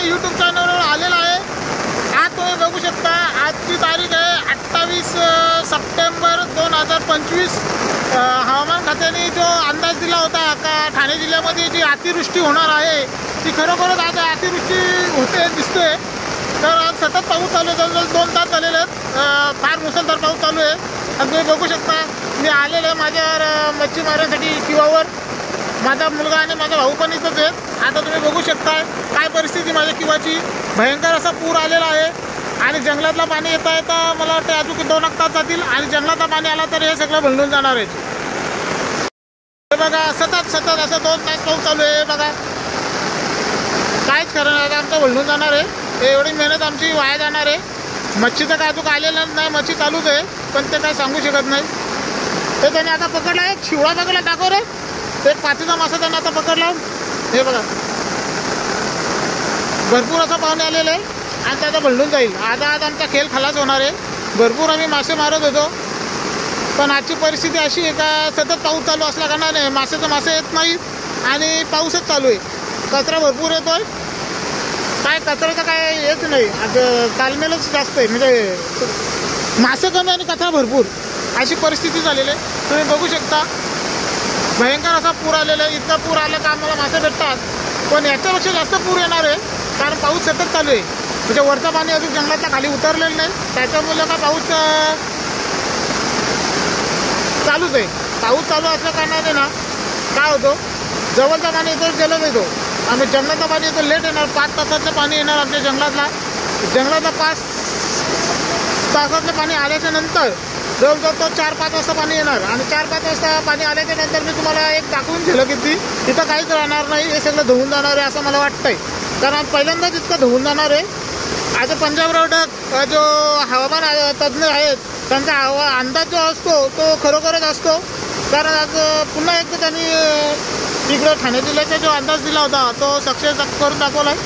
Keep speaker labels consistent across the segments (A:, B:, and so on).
A: YouTube चॅनलवर आलेला आहे। आज तुम्ही बघू शकता, आजची तारीख आहे 28 सप्टेंबर 2025। हवामान खात्याने जो अंदाज दिला होता का ठाणे जिल्ह्यामध्ये जी अतिवृष्टी होणार आहे ती खरोखरच आज अतिवृष्टी होते दिसते। तर आज सतत पाऊस चालू आहे, जवळजवळ 2 तास झालेले आहेत। फार मुसळधार पाऊस चालू आहे आणि तुम्ही बघू शकता मी आलेलो आहे माझ्या मच्छी मारण्यासाठी किवावर। माझा मुलगा आणि माझा भाऊ पण इथंच आहेत। आता तुम्ही बघू शकता काय परिस्थिती माझ्या किवाची, भयंकर असा पूर आलेला आहे आणि जंगलातला पाणी येता येता मला वाटतं अजून 2 तास जातील आणि जंगलातला पाणी आला तर हे सगळं भंडून जाणार आहे। हे बघा सतत असं 2 तास पाऊस चालू आहे। बघा काहीच खरं नाही, आमचं भंडून जाणार आहे। एवढी मेहनत आमची वाया जाणार आहे। मच्छीचं काय अजून आलेलं नाही, मच्छी चालूच आहे पण ते काय सांगू शकत नाही। ते त्याने आता पकडला आहे, शिवळा पकडला, दाखव रे। एक पातीचा मासा त्याने आता पकडला। हे बघा भरपूर असं पाणी आलेलं आहे आणि त्याचा भंडून जाईल। आज आमचा खेळ खलास होणार आहे। भरपूर आम्ही मासे मारत होतो पण आजची परिस्थिती अशी आहे का सतत पाऊस चालू असल्या कारणाने मासे येत नाही आणि पाऊसच चालू आहे। कचरा भरपूर येतोय, काय कचऱ्याचं काय हेच नाही, आज तालमेलच जास्त आहे। म्हणजे मासे कमी आणि कचरा भरपूर अशी परिस्थिती झालेली आहे। तुम्ही बघू शकता भयंकर असा पूर आलेला आहे। इतका पूर आला का आम्हाला मासे भेटतात पण याच्यापेक्षा जास्त पूर येणार आहे कारण पाऊस सतत चालू आहे। म्हणजे वरचं पाणी अजून जंगलातल्या खाली उतरलेलं नाही, त्याच्यामुळे का पाऊस चालूच आहे। पाऊस चालू असल्या कारणाने ना काय होतं, जवळचं पाणी येतो जलद येतो आणि जंगलातलं पाणी येतो लेट येणार। 5 तासातलं पाणी येणार आमच्या जंगलातला 5 तासातलं पाणी आल्याच्या नंतर जवळजवळ तो 4-5 वाजता पाणी येणार आणि 4-5 वाजता पाणी आल्याच्या नंतर मी तुम्हाला एक दाखवून दिलं की तिथं काहीच राहणार नाही, हे सगळं धुवून जाणार आहे असं मला वाटतंय। कारण पहिल्यांदाच इतकं धुवून जाणार आहे। आज पंजाब रोडक जो हवामान तज्ज्ञ आहेत त्यांचा अंदाज जो असतो तो खरोखरच असतो। कारण आज पुन्हा एकदा त्यांनी इकडं ठाणे जिल्ह्याचा जो अंदाज दिला होता तो सक्सेस करून दाखवला आहे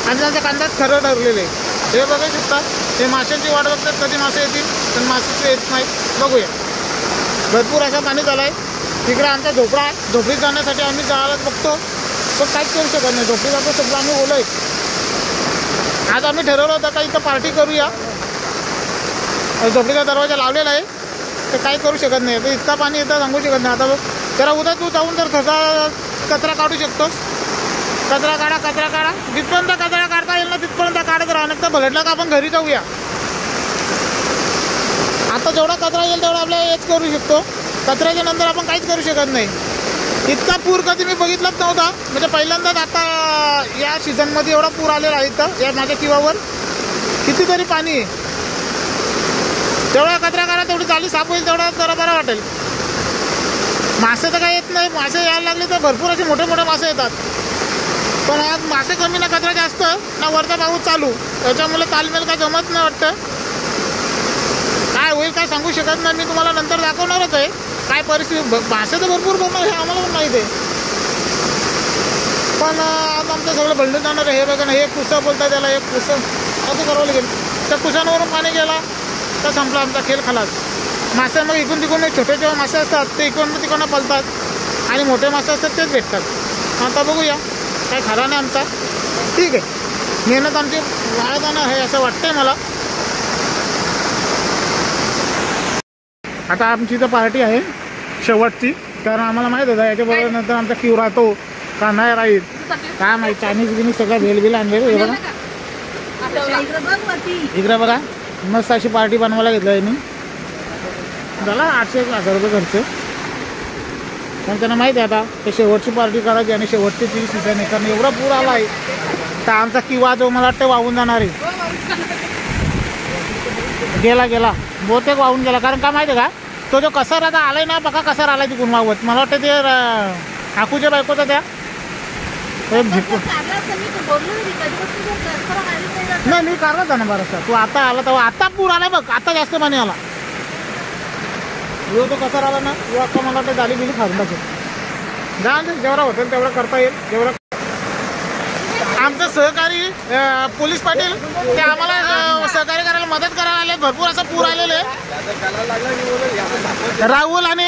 A: आणि त्यांचा अंदाज खरं ठरलेलं आहे। हे बघू शकता हे माशांची वाट बघतात कधी मासे येतील पण मासे येत नाही। बघूया भरपूर असं पाणी झालं आहे। तिकडे आमचा झोपडा आहे, झोपडीत जाण्यासाठी आम्ही जायला बघतो पण काहीच करू शकत नाही। झोपडी जातो सगळं आम्ही ओलं। आज आम्ही ठरवलं होतं का इथं पार्टी करूया, झोपडीचा दरवाजा लावलेला आहे तर काही करू शकत नाही। तर इतका पाणी येतं सांगू शकत नाही। आता बघ जरा उद्या तू जाऊन तर थोडा कचरा काढू शकतोस, कचरा काढा जिथपर्यंत कचरा काढता येईल ना तिथपर्यंत काढत राहा, नाही तर भलटला का आपण घरी जाऊया। आता जेवढा कचरा येईल तेवढा आपल्याला हेच करू शकतो, कचऱ्याच्या नंतर आपण काहीच करू शकत नाही। इतका पूर कधी मी बघितलाच नव्हता, म्हणजे पहिल्यांदाच आता या सीझनमध्ये एवढा पूर आलेला आहे। इथं या माझ्या किवावर कितीतरी पाणी आहे। जेवढा कचरा काढा तेवढी जाळी साफ होईल तेवढा जरा बरं वाटेल। मासे तर काही येत नाही, मासे यायला लागले तर भरपूर असे मोठे मासे येतात पण आज मासे कमी ना कचरा जास्त ना वरचा पाऊस चालू, त्याच्यामुळे तालमेल काय जमत नाही वाटतं। काय होईल काय सांगू शकत नाही, मी तुम्हाला नंतर दाखवणारच आहे काय परिस्थिती। मासे तर भरपूर बनणार हे आम्हाला पण माहीत आहे पण आज आमचं सगळं भंडून जाणार आहे। हे बघा ना, हे कुसं बोलतात त्याला, एक कुसं असं करावं लागेल। त्या कुसांवरून पाणी गेला तर संपला आमचा खेळ खलास। मासे मग इकडून तिकडून छोटे जेव्हा मासे असतात ते इकडून तिकडून पळतात आणि मोठे मासे असतात तेच भेटतात। आता बघूया काय खरा नाही आमचा, ठीक आहे। मेहनत आमची वाया जाणं आहे असं वाटतंय मला। आता आमची इथं पार्टी आहे शेवटची, कारण आम्हाला माहीत होतं याच्याबरोबर नंतर आमचा क्यू राहतो का नाही राहील काय माहीत। चायनीज गिनीज सगळं भेलबिल आणले। हे बघा इकडे बघा मस्त अशी पार्टी बनवायला घेतलं आहे मी, झाला 800-1000 रुपये खर्च। पण त्यांना माहिती आहे आता ते शेवटची पार्टी करायची आणि शेवटची ती सीझन आहे कारण एवढा पूर आला आहे तर आमचा किवा जो मला वाटतं वाहून जाणार आहे। गेला बहुतेक वाहून गेला, कारण का माहिती आहे का तो जो कसार आता आलाय ना बघा, कसार आलाय तिकडून वाहवत। मला वाटतं ते काकूच्या बायकोचा त्या नाही मी काढला होता ना बराचसा। तू आता आला तेव्हा आता पूर आला बघ, आता जास्त पाणी आला। तो कसा आला ना तो आता मला वाटतं जाली बिली खाऊन टाकेल। जा जेवढा होतं तेवढं करता येईल जेवढं। आमचं सहकारी पोलीस पाटील ते आम्हाला सहकार्य करायला मदत करायला आले। भरपूर असं पूर आलेलं आहे। राहुल आणि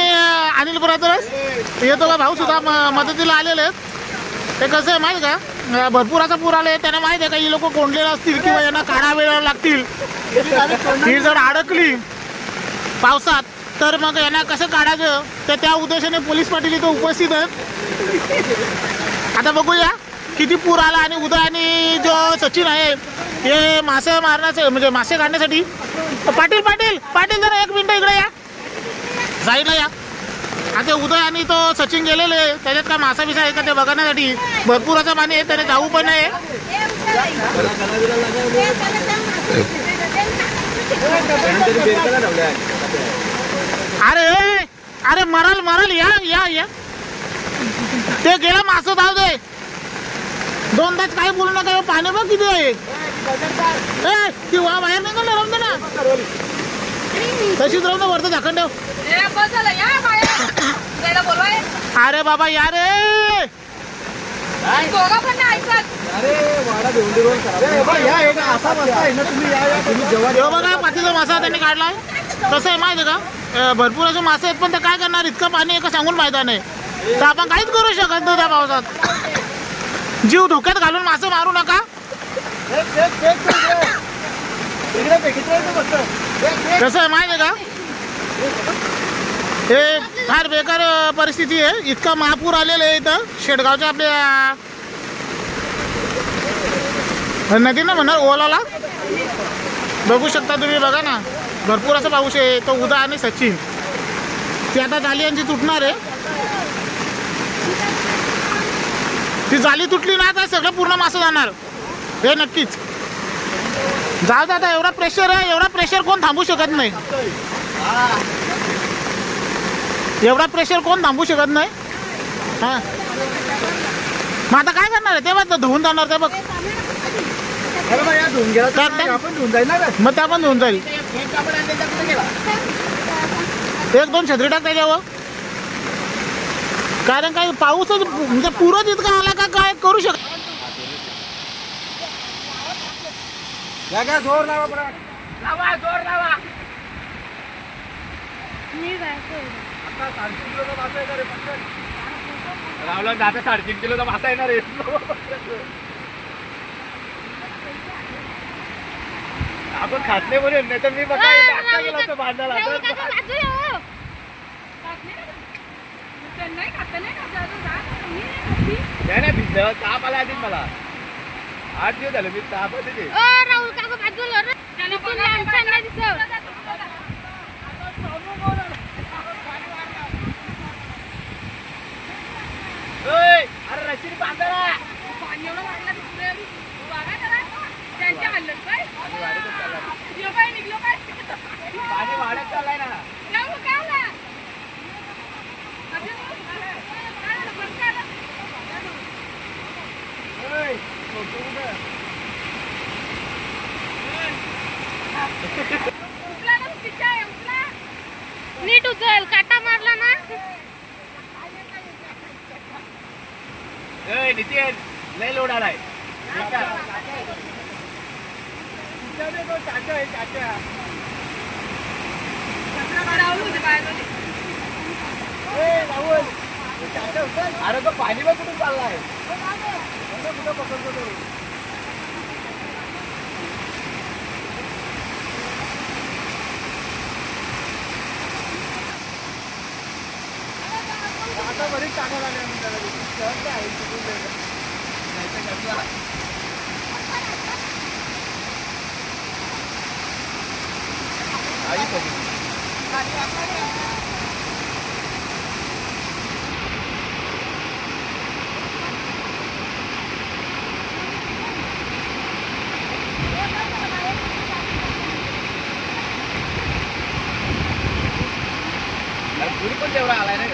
A: अनिल ब्रदर्स हे दोघं भाऊ सुद्धा मदतीला आलेले आहेत। ते कसं आहे माहिती का भरपूर असा पूर आले. त्यांना माहित आहे का ही लोक कोंडलेले असतील किंवा यांना काढा वेळ लागतील. ही जर अडकली पावसात तर मग यांना कसं काढायचं, तर त्या उद्देशाने पोलीस पाटील इथं उपस्थित आहेत. आता बघूया किती पूर आला. आणि उदय आणि जो सचिन आहे हे मासे मारण्याचं म्हणजे मासे काढण्यासाठी. पाटील पाटील पाटील जरा एक मिनिट इकडे या, साईडला या. आता उदय आणि तो सचिन गेलेले, त्याच्यात काय मासा बिसा आहे का ते बघण्यासाठी. भरपूर असं पाणी आहे, त्याने जाऊ पण आहे. अरे अरे मरल मरल, या या या. ते गेलं मासं, धाव दे. दोनदाच काही बोलू नका. पाणी बघ किती आहे. ती वा बाहेर निघाल ना, राहून दे ना. तशीच राहून वरतं झाकण ठेव. अरे बाबा या रे. बघा पातीचा मासा त्यांनी काढलाय. कसं आहे माहिती आहे का, भरपूर असे मासे आहेत पण ते काय करणार, इतकं पाणी आहे का सांगून फायदा नाही. तर आपण काहीच करू शकत नाही त्या पावसात. जीव धोक्यात घालून मासे मारू नका. कसं आहे माहिती आहे का, हे फार बेकार परिस्थिती आहे. इतका महापूर आलेला आहे इथं शेडगावच्या आपल्या नदीनं म्हणा ओलाला. बघू शकता तुम्ही, बघा ना भरपूर असं पाऊस आहे. तो उदय आणि सचिन ती आता जाली यांची तुटणार आहे. ती जाली तुटली ना तर सगळं पूर्ण मासं जाणार हे नक्कीच. जाऊ दे आता, एवढा प्रेशर आहे. एवढा प्रेशर कोण थांबू शकत नाही. एवढा प्रेशर कोण थांबू शकत नाही. हां मग आता काय करणार आहे ते बघ, धुवून जाणार ते बघ. मग त्या पण धुवून जाईल. एक दोन छत्री टाक त्याच्यावर. कारण काही पाऊसच म्हणजे पुरच इतका आला का काय करू शकत.
B: जोर लावा, जोर लावा. रावला जाता 3.5 किलोचा मासा येणार आहे. आपण खात नाही म्हणून, नाही तर मी बघा गेला होतो बांधायला. नाही भिजलं, ताप आला आधीच मला. 8 दिवस झाले मी ताप होते. अरे रशीद बांधायला पाणी एवढं वाढलं त्यांच्या हल्लं काय निघलो काय पाणी वाढत चाललाय ना.
C: नीट उचल, काटा मारला ना.
B: नितीन लय लोड आलाय. अरे तो पाणी बघ कुठून चाललाय. कुठं पकडतो आता बरीच टाका झाली पुरी पण तेवढा आलाय ना.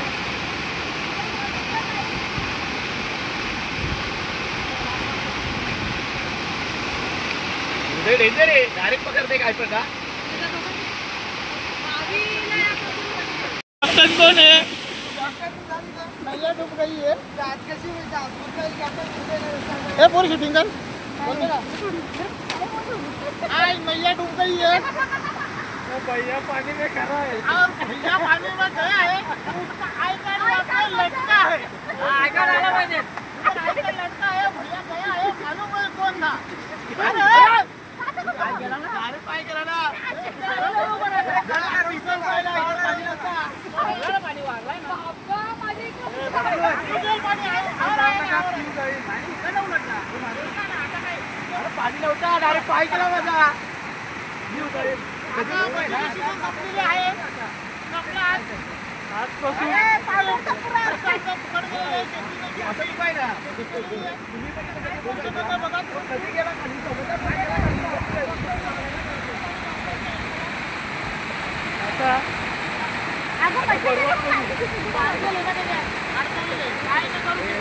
B: डेंजर आहे, डायरेक्ट पकडते काय प्रकार.
A: कोण आहे. पूरी शूटिंग कर. मैया डूब गई है.
B: भैया पानी में खड़ा है.
A: भैया पानी में गया है. उसका आई कार्ड लटका है. आई कार्ड आला पाहिजे. आई कार्ड लटका है. भैया गया
B: अरे पाणी नव्हता डायरेक्ट पाय केला माझा आजपासून असं काय ना कधी गेला खाली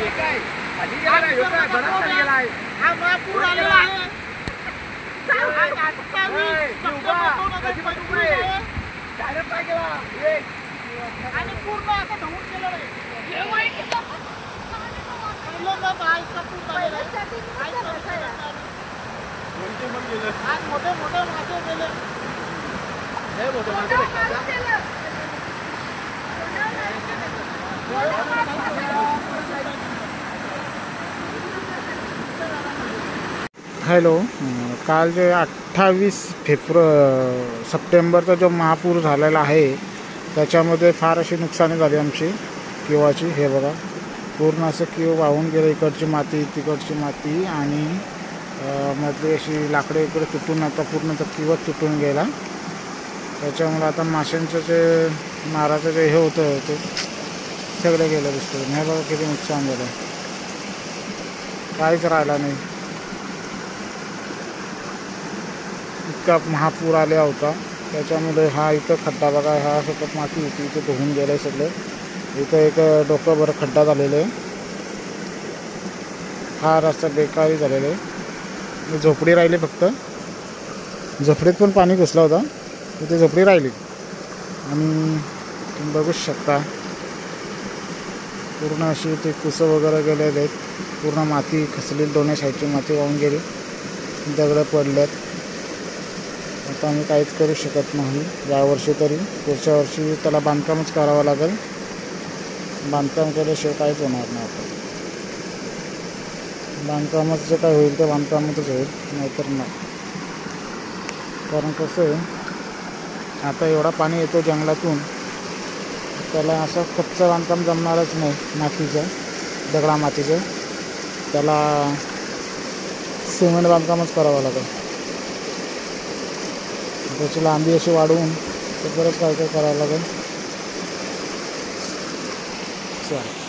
B: काय खाली गेला नाही बराच खाली गेला आहे
A: हा महापूर आलेला आहे
B: डायरेक्ट काय गेला
A: आणि पूर्ण असं धुवून गेलेलं आहे पहिल्यांदाच हा इतका पूर आलेला आहे. आज मोठे मोठे मासे गेले
B: हे मोठे मासे भेटतात.
A: हॅलो काल जे 28 सप्टेंबरचा जो महापूर झालेला आहे त्याच्यामध्ये फार अशी नुकसानी झाली आमची किवाची. हे बघा पूर्ण असं किव वाहून गेलं, इकडची माती तिकडची माती आणि मधली अशी लाकडे इकडे तुटून आता पूर्ण तर किवच तुटून गेला. त्याच्यामुळे आता माशांचं जे माराचं जे हे होतं ते सगळं गेलं दिसतं. हे बघा किती नुकसान झालं, काहीच राहिला नाही. इतका महापूर आला होता त्याच्यामुळे हा इथं खड्डा बघा, हा सतत माती होती इथे धुवून गेलं आहे सगळं. इथं एक डोकंभर खड्डा झालेला आहे, हा रस्ता बेकारी झालेला आहे. झोपडी राहिली फक्त, झोपडीत पण पाणी घुसला होता, इथे झोपडी राहिली. आणि तुम्ही बघूच शकता पूर्ण अशी ते कुसं वगैरे गेलेले आहेत, पूर्ण माती खचलेली, दोन्ही साईडची माती वाहून गेली, दगडं पडल्यात. आता आम्ही काहीच करू शकत नाही यावर्षी तरी. पुढच्या वर्षी त्याला बांधकामच करावं लागेल, बांधकाम केल्याशिवाय काहीच होणार नाही. आता बांधकामच जे काय होईल ते बांधकामातच होईल, नाहीतर नाही. कारण कसं आहे आता एवढा पाणी येतो जंगलातून, त्याला असं कच्चं बांधकाम जमणारच नाही मातीचं, दगडा मातीचं. त्याला सिमेंट बांधकामच करावं लागेल. त्याची लांबी अशी वाढवून ते बरंच काय काय करावं लागेल. चला.